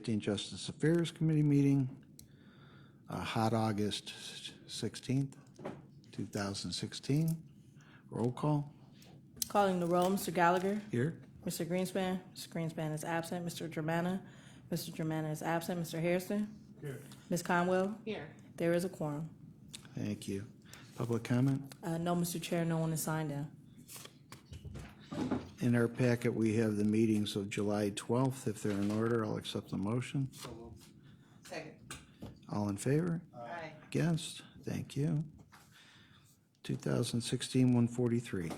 Safety and Justice Affairs Committee meeting, hot August 16th, 2016. Roll call. Calling the roll, Mr. Gallagher. Here. Mr. Greenspan. Mr. Greenspan is absent. Mr. Germana. Mr. Germana is absent. Mr. Hairston. Here. Ms. Conwell. Here. There is a quorum. Thank you. Public comment? No, Mr. Chair, no one is signed in. In our packet, we have the meetings of July 12th. If they're in order, I'll accept the motion. Second. All in favor? Aye. Against? Thank you. 2016-143.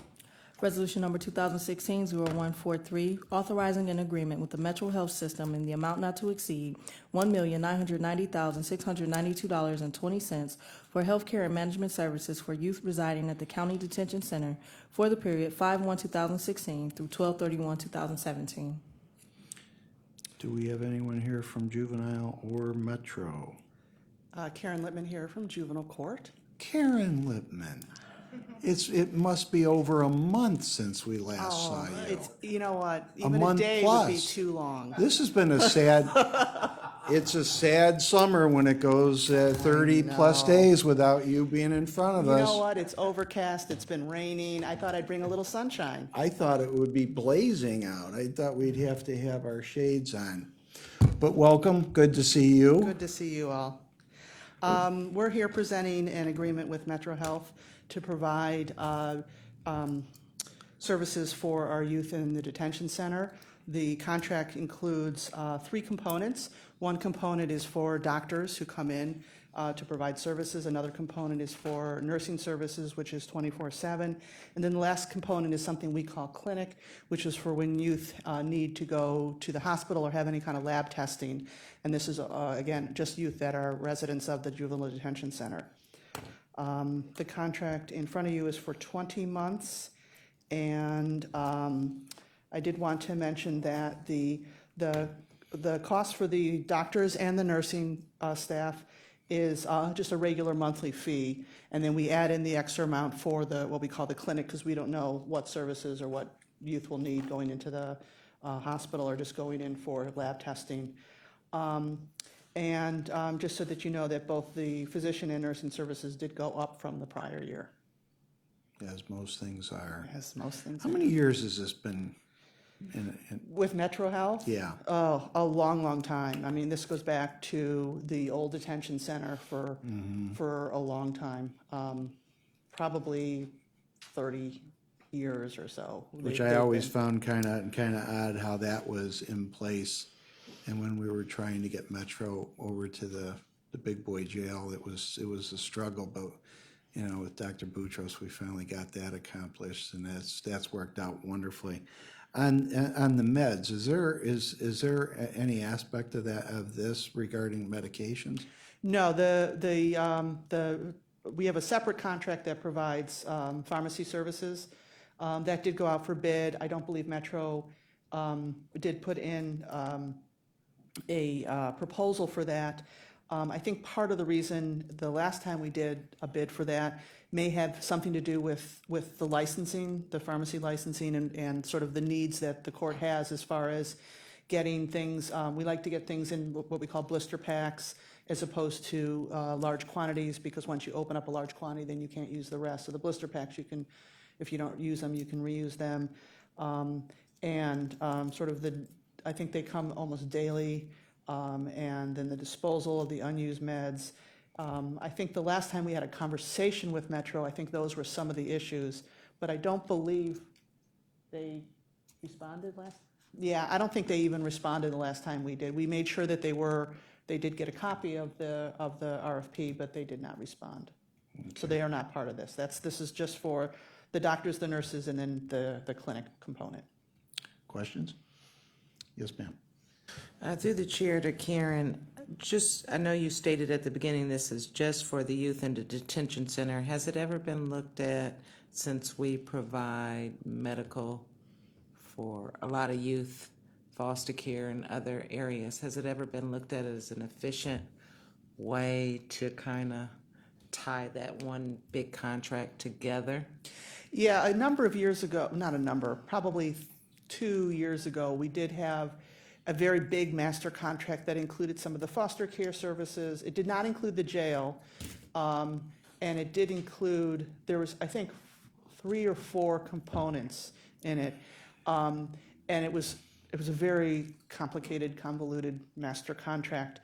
Resolution number 2016-0143, authorizing an agreement with the Metro Health System in the amount not to exceed $1,990,692.20 for healthcare and management services for youth residing at the County Detention Center for the period 5/1/2016 through 12/31/2017. Do we have anyone here from Juvenile or Metro? Karen Littman here from Juvenile Court. Karen Lippman. It must be over a month since we last saw you. It's, you know what, even a month day would be plus. too long. This has been a sad, it's a sad summer when it goes 30 plus days without you being in front of You know us. what, it's overcast, it's been raining, I thought I'd bring a little sunshine. I thought it would be blazing out. I thought we'd have to have our shades on. But welcome, good to see you. Good to see you all. We're here presenting an agreement with Metro Health to provide services for our youth in the detention center. The contract includes 3 components. One component is for doctors who come in to provide services. Another component is for nursing services, which is 24/7. And then the last component is something we call clinic, which is for when youth need to go to the hospital or have any kind of lab testing. And this is, again, just youth that are residents of the juvenile detention center. The contract in front of you is for 20 months. And I did want to mention that the cost for the doctors and the nursing staff is just a regular monthly fee, and then we add in the extra amount for what we call the clinic, because we don't know what services or what youth will need going into the hospital or just going in for lab testing. Just so that you know that both the physician and nursing services did go up from the prior year. As most things are. As most things How are. many years has this been in With Metro Health? yeah. Oh, a long, long time. I mean, this goes back to the old detention center for a long time, probably 30 years or so. Which They've I always been- found kind of odd how that was in place. And when we were trying to get Metro over to the big boy jail, it was a struggle. But you know, with Dr. Boutros, we finally got that accomplished, and that's worked out wonderfully. On the meds, is there any aspect of this regarding medications? No, we have a separate contract that provides pharmacy services. That did go out for bid. I don't believe Metro did put in a proposal for that. I think part of the reason the last time we did a bid for that may have something to do with the licensing, the pharmacy licensing, and sort of the needs that the court has as far as getting things. We like to get things in what we call blister packs as opposed to large quantities, because once you open up a large quantity, then you can't use the rest. So the blister packs, you can, if you don't use them, you can reuse them. I think they come almost daily. And then the disposal of the unused meds. I think the last time we had a conversation with Metro, I think those were some of the issues, but I don't believe they responded last. Yeah, I don't think they even responded the last time we did. We made sure that they did get a copy of the RFP, but they did not respond. Okay. So they are not part of this. This is just for the doctors, the nurses, and then the clinic component. Questions? Yes, ma'am. Through the chair to Karen, I know you stated at the beginning this is just for the youth in the detention center. Has it ever been looked at, since we provide medical for a lot of youth, foster care and other areas, has it ever been looked at as an efficient way to kind of tie that one big contract together? Yeah, a number of years ago, not a number, probably 2 years ago, we did have a very big master contract that included some of the foster care services. It did not include the jail, and it did include, there was, I think, 3 or 4 components in it. And it was a very complicated, convoluted master contract.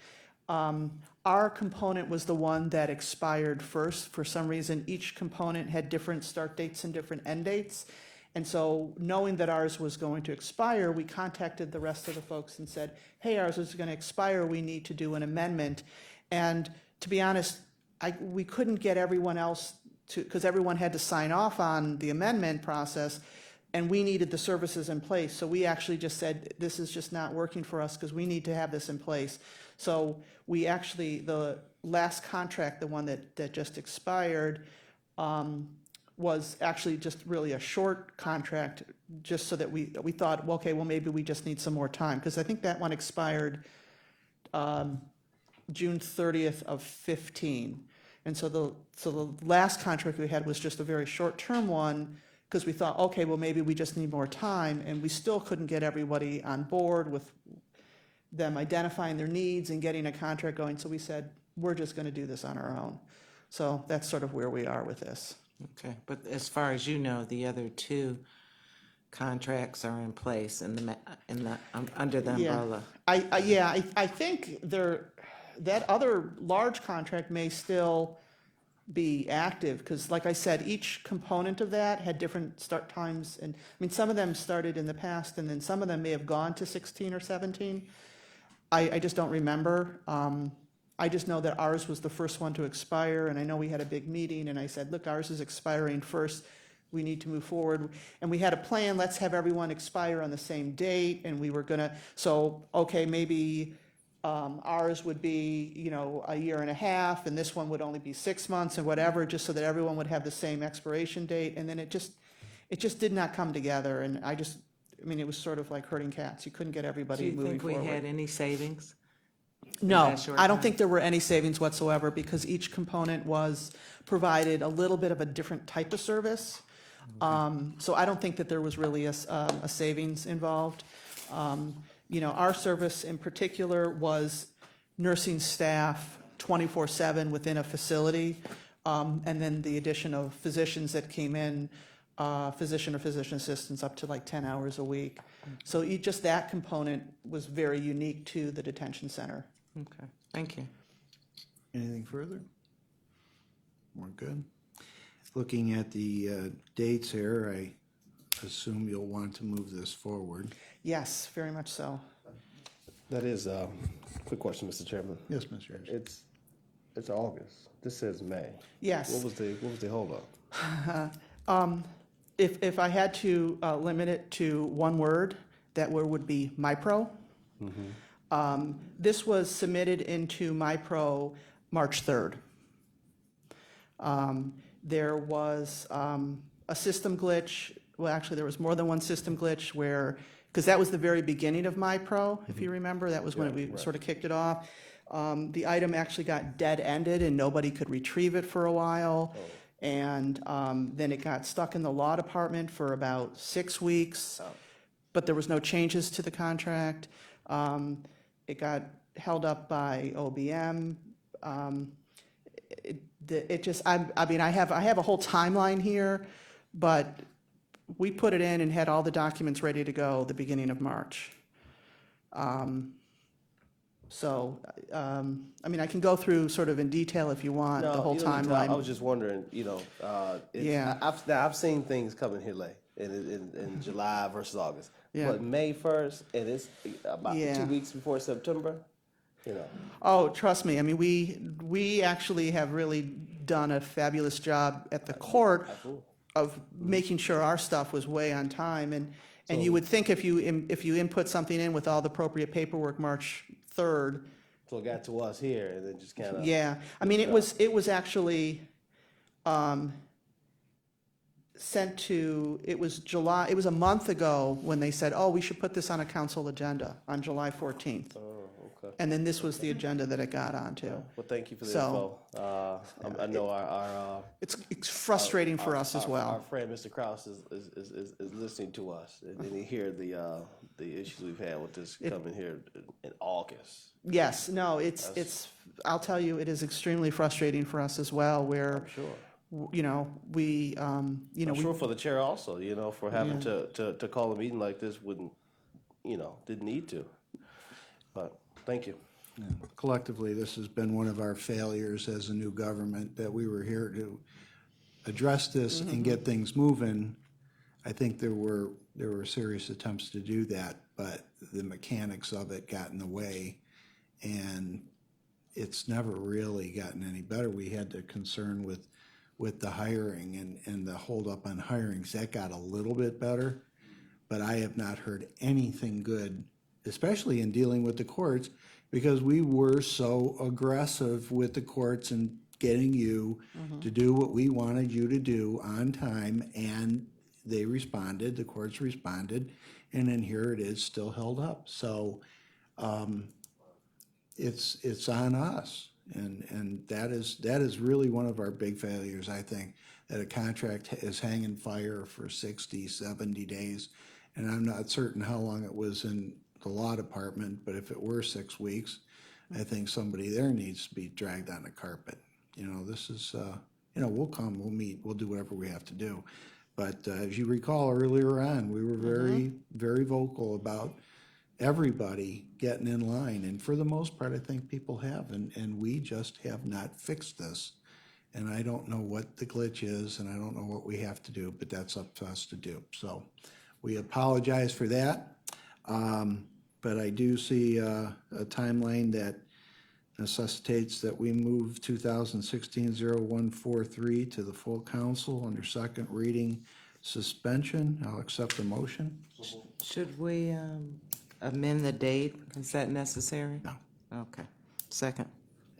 Our component was the one that expired first. For some reason, each component had different start dates and different end dates. And so knowing that ours was going to expire, we contacted the rest of the folks and said, hey, ours is going to expire, we need to do an amendment. And to be honest, we couldn't get everyone else to, because everyone had to sign off on the amendment process, and we needed the services in place. So we actually just said, this is just not working for us because we need to have this in place. So we actually, the last contract, the one that just expired, was actually just really a short contract, just so that we thought, well, okay, well, maybe we just need some more time. Because I think that one expired June 30th of 15. And so the last contract we had was just a very short-term one, because we thought, okay, well, maybe we just need more time, and we still couldn't get everybody on board with them identifying their needs and getting a contract going. So we said, we're just going to do this on our own. So that's sort of where we are with this. Okay, but as far as you know, the other 2 contracts are in place in the under the umbrella. I think that other large contract may still be active, because like I said, each component of that had different start times, and I mean, some of them started in the past, and then some of them may have gone to 16 or 17. I just don't remember. I just know that ours was the first one to expire, and I know we had a big meeting, and I said, look, ours is expiring first. We need to move forward. And we had a plan, let's have everyone expire on the same date, and we were gonna, so, okay, maybe ours would be, you know, a year and a half, and this one would only be 6 months and whatever, just so that everyone would have the same expiration date. And then it just did not come together, and I mean, it was sort of like herding cats. You couldn't get Do everybody you moving think we forward. had any savings? No, that short I don't time? think there were any savings whatsoever, because each component was provided a little bit of a different type of service. So I don't think that there was really a savings involved. You know, our service in particular was nursing staff 24/7 within a facility, and then the addition of physicians that came in, physician or physician assistants up to like 10 hours a week. So just that component was very unique to the detention center. Okay, thank you. Anything further? We're good. Looking at the dates here, I assume you'll want to move this forward. Yes, very much so. That is a quick question, Mr. Chairman. Yes, Mr. Anderson. It's August. This says May. Yes. What was the holdup? If I had to limit it to one word, that word would be MyPro. This was submitted into MyPro March 3rd. There was a system glitch. Well, actually, there was more than one system glitch where, because that was the very beginning of MyPro, if you remember. That was when we sort of kicked it off. The item actually got dead-ended, and nobody could retrieve it for a while. And then it got stuck in the law department for about 6 weeks, but there was no changes to the contract. It got held up by OBM. I mean, I have a whole timeline here, but we put it in and had all the documents ready to go the beginning of March. I mean, I can go through sort of in detail if you want, the whole you don't need to. I timeline. was just wondering, you know, Yeah. I've seen things coming here late in July versus August. Yeah. But May 1st, and it's about Yeah. 2 weeks before September, you know. Oh, trust me, I mean, we actually have really done a fabulous job at the court Absolutely. of making sure our stuff was way on time, and you would think if you input something in with all the appropriate paperwork March 3rd, So it got to us here, and then just kind of. yeah, I mean, it was actually sent to, it was July, it was a month ago when they said, oh, we should put this on a council agenda on July 14th. Oh, Okay. And then this was the agenda that it got onto. Well, thank you for the So- info. I know our It's frustrating for us as Our well. friend Mr. Kraus is listening to us, and he hear the issues we've had with this coming here in August. Yes, no, it's, I'll tell you, it is extremely frustrating for us as well, where, I'm sure. you know, we, you know, I'm we, sure for the chair also, you know, for having to call a meeting like this wouldn't, you know, didn't need to. But thank you. Collectively, this has been one of our failures as a new government, that we were here to address this and get things moving. I think there were serious attempts to do that, but the mechanics of it got in the way, and it's never really gotten any better. We had the concern with the hiring and the holdup on hirings. That got a little bit better, but I have not heard anything good, especially in dealing with the courts, because we were so aggressive with the courts and getting you to do what we wanted you to do on time, and they responded, the courts responded, and then here it is still held up. So it's on us, and that is really one of our big failures, I think, that a contract is hanging fire for 60, 70 days, and I'm not certain how long it was in the law department, but if it were 6 weeks, I think somebody there needs to be dragged on the carpet. You know, this is, you know, we'll come, we'll meet, we'll do whatever we have to do. But as you recall earlier on, we were very, very vocal about everybody getting in line. And for the most part, I think people have, and we just have not fixed this. And I don't know what the glitch is, and I don't know what we have to do, but that's up to us to do. So we apologize for that. But I do see a timeline that necessitates that we move 2016-0143 to the full council under second reading suspension. I'll accept the motion. Should we amend the date? Is that necessary? No. Okay. Second.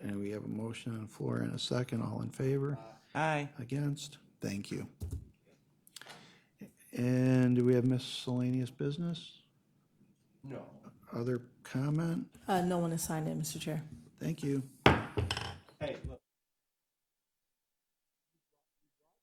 And we have a motion on the floor and a second. All in favor? Aye. Against? Thank you. And do we have miscellaneous business? No. Other comment? No one has signed in, Mr. Chair. Thank you. Hey, look.